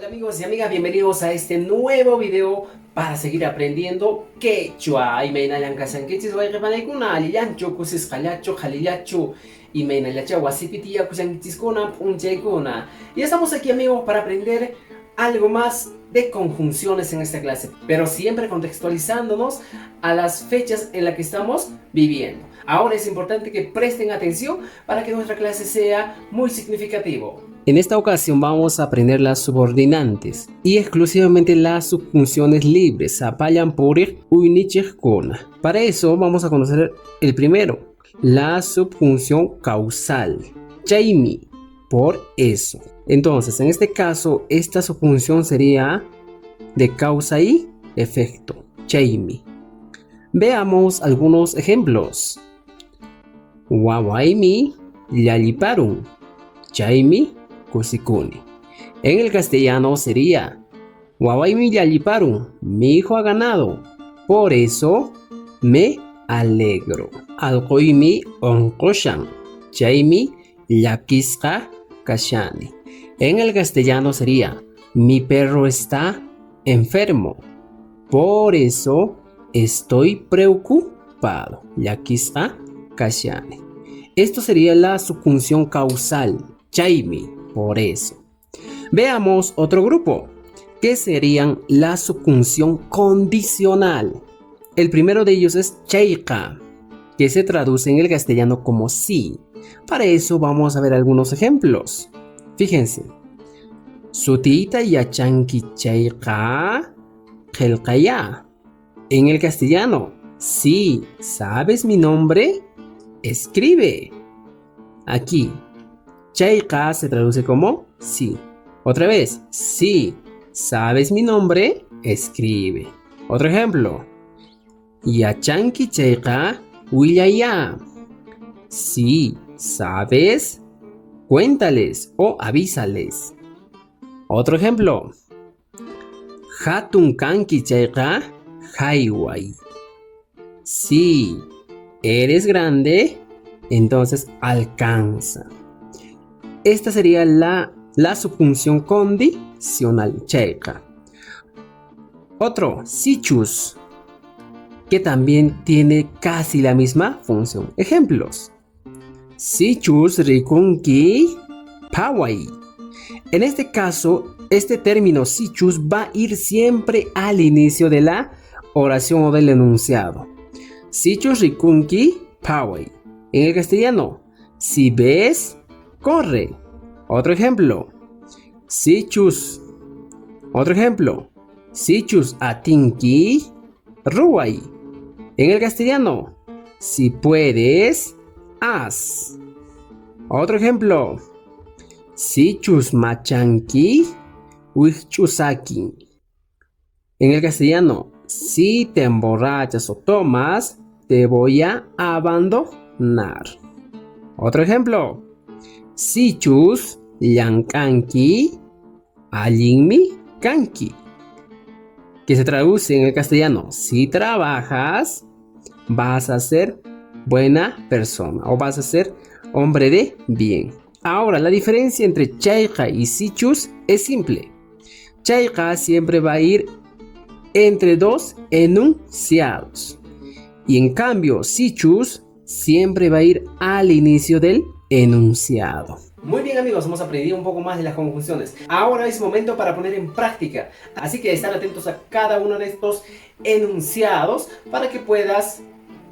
Hola amigos y amigas, bienvenidos a este nuevo video para seguir aprendiendo quechua. Imaynayan kasankichis wayqipanaykuna alillanchu kusisqallachu qhalillachu imaynallacha wasipitiya kusankichiskuna p'unchaykuna. Y estamos aquí amigos para aprender algo más de conjunciones en esta clase, pero siempre contextualizándonos a las fechas en las que estamos viviendo. Ahora es importante que presten atención para que nuestra clase sea muy significativo. En esta ocasión vamos a aprender las subordinantes y exclusivamente las subjunciones libres. Apayan por uynichejkuna. Para eso vamos a conocer el primero, la subjunción causal. Chaymi, por eso. Entonces, en este caso, esta subjunción sería de causa y efecto. Chaymi. Veamos algunos ejemplos. Wawaymi llaliparun. Chaymi kusikuni. En el castellano sería Wawaymi llaliparun. Mi hijo ha ganado. Por eso me alegro. Allquymi onqushan. Chaymi llakisqa kashani. En el castellano sería mi perro está enfermo. Por eso estoy preocupado. Llakisqa kashani. Esto sería la subjunción causal. Chaymi, por eso. Veamos otro grupo, que serían la subjunción condicional. El primero de ellos es chayqa, que se traduce en el castellano como sí. Para eso vamos a ver algunos ejemplos. Fíjense. Sutita yachanki chayqa qelqaya. En el castellano, sí, ¿sabes mi nombre? Escribe. Aquí, chayqa se traduce como sí. Otra vez, sí, ¿sabes mi nombre? Escribe. Otro ejemplo. Yachanki chayqa willaya. Sí, ¿sabes? Cuéntales o avísales. Otro ejemplo. Hatun kanki chayqa hayway. Sí, eres grande, entonces alcanza. Esta sería la subjunción condicional, chayqa. Otro, sichus, que también tiene casi la misma función. Ejemplos. Sichus rikunki pawai. En este caso, este término sichus va a ir siempre al inicio de la oración o del enunciado. Sichus rikunki pawai. En el castellano, si ves, corre. Otro ejemplo. Sichus. Otro ejemplo. Sichus atinki ruwai. En el castellano, si puedes, haz. Otro ejemplo. Sichus machanki wichusaki. En el castellano, si te emborrachas o tomas, te voy a abandonar. Otro ejemplo. Sichus llankanki allinmi kanki. Que se traduce en el castellano, si trabajas, vas a ser buena persona o vas a ser hombre de bien. Ahora, la diferencia entre chayqa y sichus es simple. Chayqa siempre va a ir entre dos enunciados. Y en cambio, sichus siempre va a ir al inicio del enunciado. Muy bien amigos, hemos aprendido un poco más de las conjunciones. Ahora es momento para poner en práctica. Así que están atentos a cada uno de estos enunciados para que puedas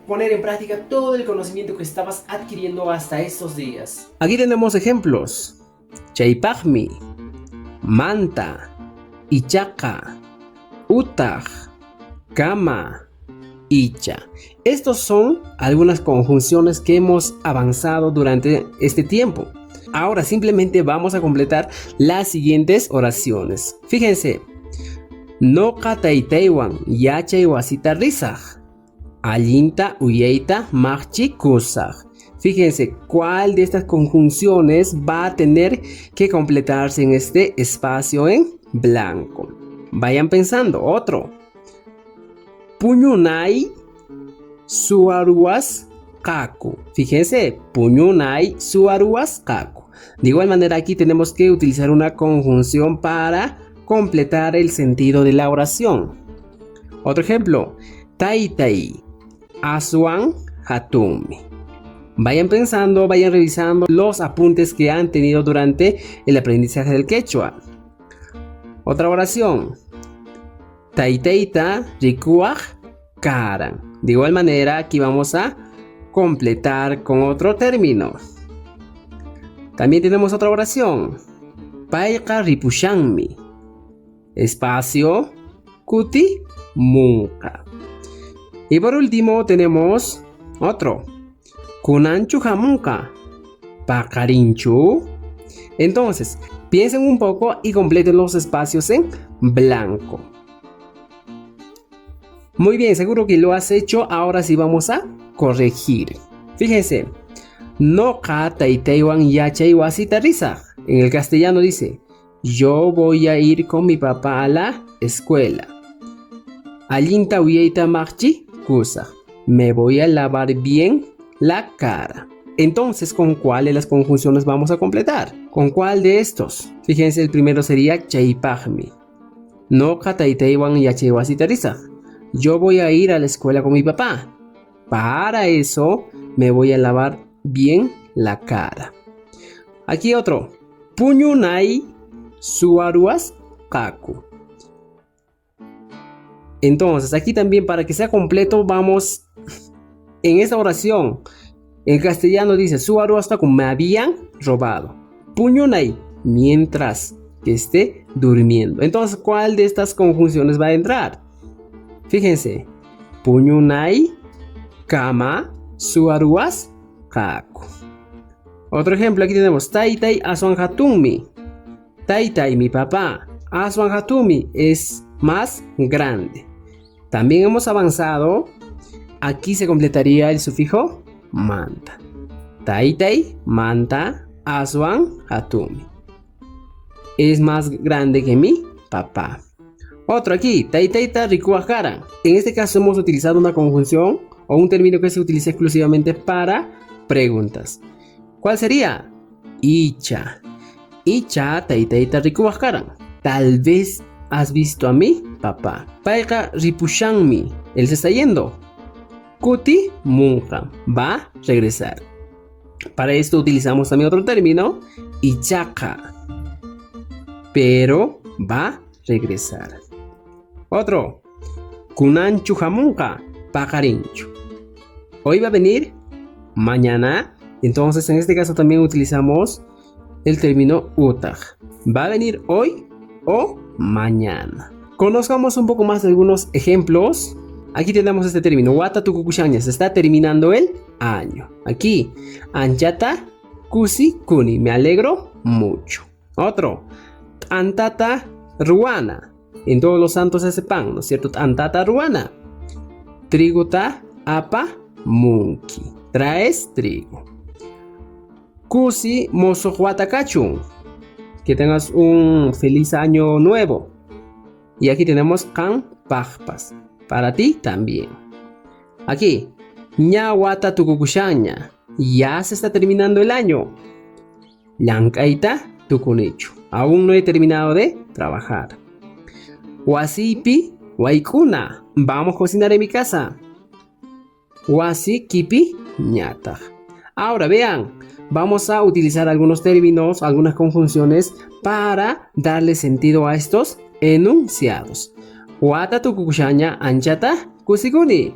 poner en práctica todo el conocimiento que estabas adquiriendo hasta estos días. Aquí tenemos ejemplos. Chaypaqmi, manta, ichaqa, utaq, kama, icha. Estos son algunas conjunciones que hemos avanzado durante este tiempo. Ahora simplemente vamos a completar las siguientes oraciones. Fíjense. Noqa taytaywan yachay wasita risaq. Allinta uyayta maqchi kusaq. Fíjense cuál de estas conjunciones va a tener que completarse en este espacio en blanco. Vayan pensando. Otro. Puñunay suaruas kaku. Fíjense. Puñunay suaruas kaku. De igual manera aquí tenemos que utilizar una conjunción para completar el sentido de la oración. Otro ejemplo, taitai, aswan hatumi. Vayan pensando, vayan revisando los apuntes que han tenido durante el aprendizaje del quechua. Otra oración, taitaita rikuaj karan. De igual manera, aquí vamos a completar con otro término. También tenemos otra oración, paiqa ripushanmi, espacio, kuti munqa. Y por último tenemos otro, kunanchu hamunqa, paqarinchu. Entonces, piensen un poco y completen los espacios en blanco. Muy bien, seguro que lo has hecho. Ahora sí vamos a corregir. Fíjense, no ka taitaiwan yachay wasita risa. En el castellano dice, yo voy a ir con mi papá a la escuela. Allinta uyeita marchi kusa. Me voy a lavar bien la cara. Entonces, ¿con cuál de las conjunciones vamos a completar? ¿Con cuál de estos? Fíjense, el primero sería chaypajmi. No ka taitaiwan yachay wasita risa. Yo voy a ir a la escuela con mi papá. Para eso me voy a lavar bien la cara. Aquí otro. Puñunai suaruas kaku. Entonces, aquí también para que sea completo vamos en esta oración. En castellano dice suaruas kaku, me habían robado. Puñunai, mientras que esté durmiendo. Entonces, ¿cuál de estas conjunciones va a entrar? Fíjense, puñunai, kama, suaruas, kaku. Otro ejemplo, aquí tenemos taitai aswan hatumi. Taitai, mi papá. Aswan hatumi es más grande. También hemos avanzado. Aquí se completaría el sufijo manta. Taitai, manta, aswan hatumi. Es más grande que mi papá. Otro aquí, taitaita rikuajaran. En este caso hemos utilizado una conjunción o un término que se utiliza exclusivamente para preguntas. ¿Cuál sería? Icha. Icha taitaita rikuajaran. Tal vez has visto a mi papá. Paiqa ripushanmi. Él se está yendo. Kuti munja. Va a regresar. Para esto utilizamos también otro término. Ichaka. Pero va a regresar. Otro, kunanchu hamunqa, pajarinchu. Hoy va a venir, mañana. Entonces, en este caso también utilizamos el término utaj. Va a venir hoy o mañana. Conozcamos un poco más de algunos ejemplos. Aquí tenemos este término, wata tukukushaña, se está terminando el año. Aquí, anchata kusi kuni, me alegro mucho. Otro, antata ruana. En todos los santos hace pan, ¿no es cierto? Antata ruana. Triguta apa munki. Traes trigo. Kusi mozo huatacachun. Que tengas un feliz año nuevo. Y aquí tenemos kan pajpas. Para ti también. Aquí. Ña wata tukukushaña. Ya se está terminando el año. Llankaita tukunichu. Aún no he terminado de trabajar. Wasipi waikuna. Vamos a cocinar en mi casa. Wasi kipi ñata. Ahora vean, vamos a utilizar algunos términos, algunas conjunciones para darle sentido a estos enunciados. Wata tukukushaña anchata kusikuni.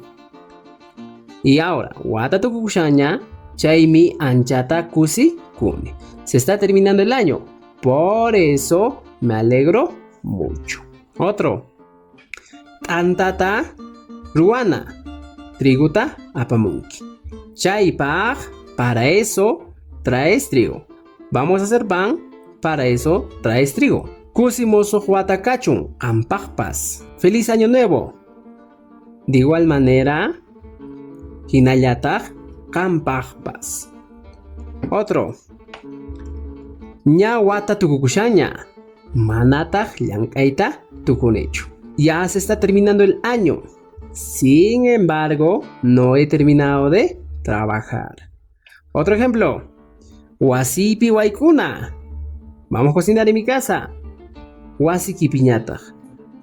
Y ahora, wata tukukushaña chaimi anchata kusikuni. Se está terminando el año. Por eso me alegro mucho. Otro. Tantata ruana. Triguta apamunki. Chaypaj, para eso traes trigo. Vamos a hacer pan, para eso traes trigo. Kusimoso huatacachun, ampajpas. Feliz año nuevo. De igual manera, hinayataj, kampajpas. Otro. Ña wata tukukushaña. Manataj llankaita tukunechu. Ya se está terminando el año. Sin embargo, no he terminado de trabajar. Otro ejemplo. Wasipi waikuna. Vamos a cocinar en mi casa. Wasiki piñata.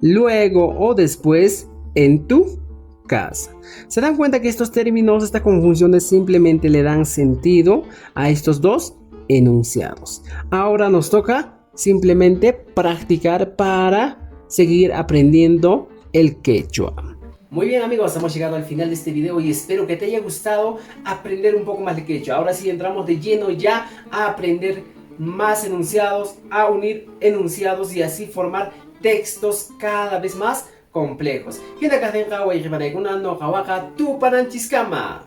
Luego o después en tu casa. ¿Se dan cuenta que estos términos, estas conjunciones simplemente le dan sentido a estos dos enunciados? Ahora nos toca simplemente practicar para seguir aprendiendo el quechua. Muy bien amigos, hemos llegado al final de este video y espero que te haya gustado aprender un poco más de quechua. Ahora sí entramos de lleno ya a aprender más enunciados, a unir enunciados y así formar textos cada vez más complejos. Hina kajenka wa ikipanay kunan no kawaka tu pananchiscama.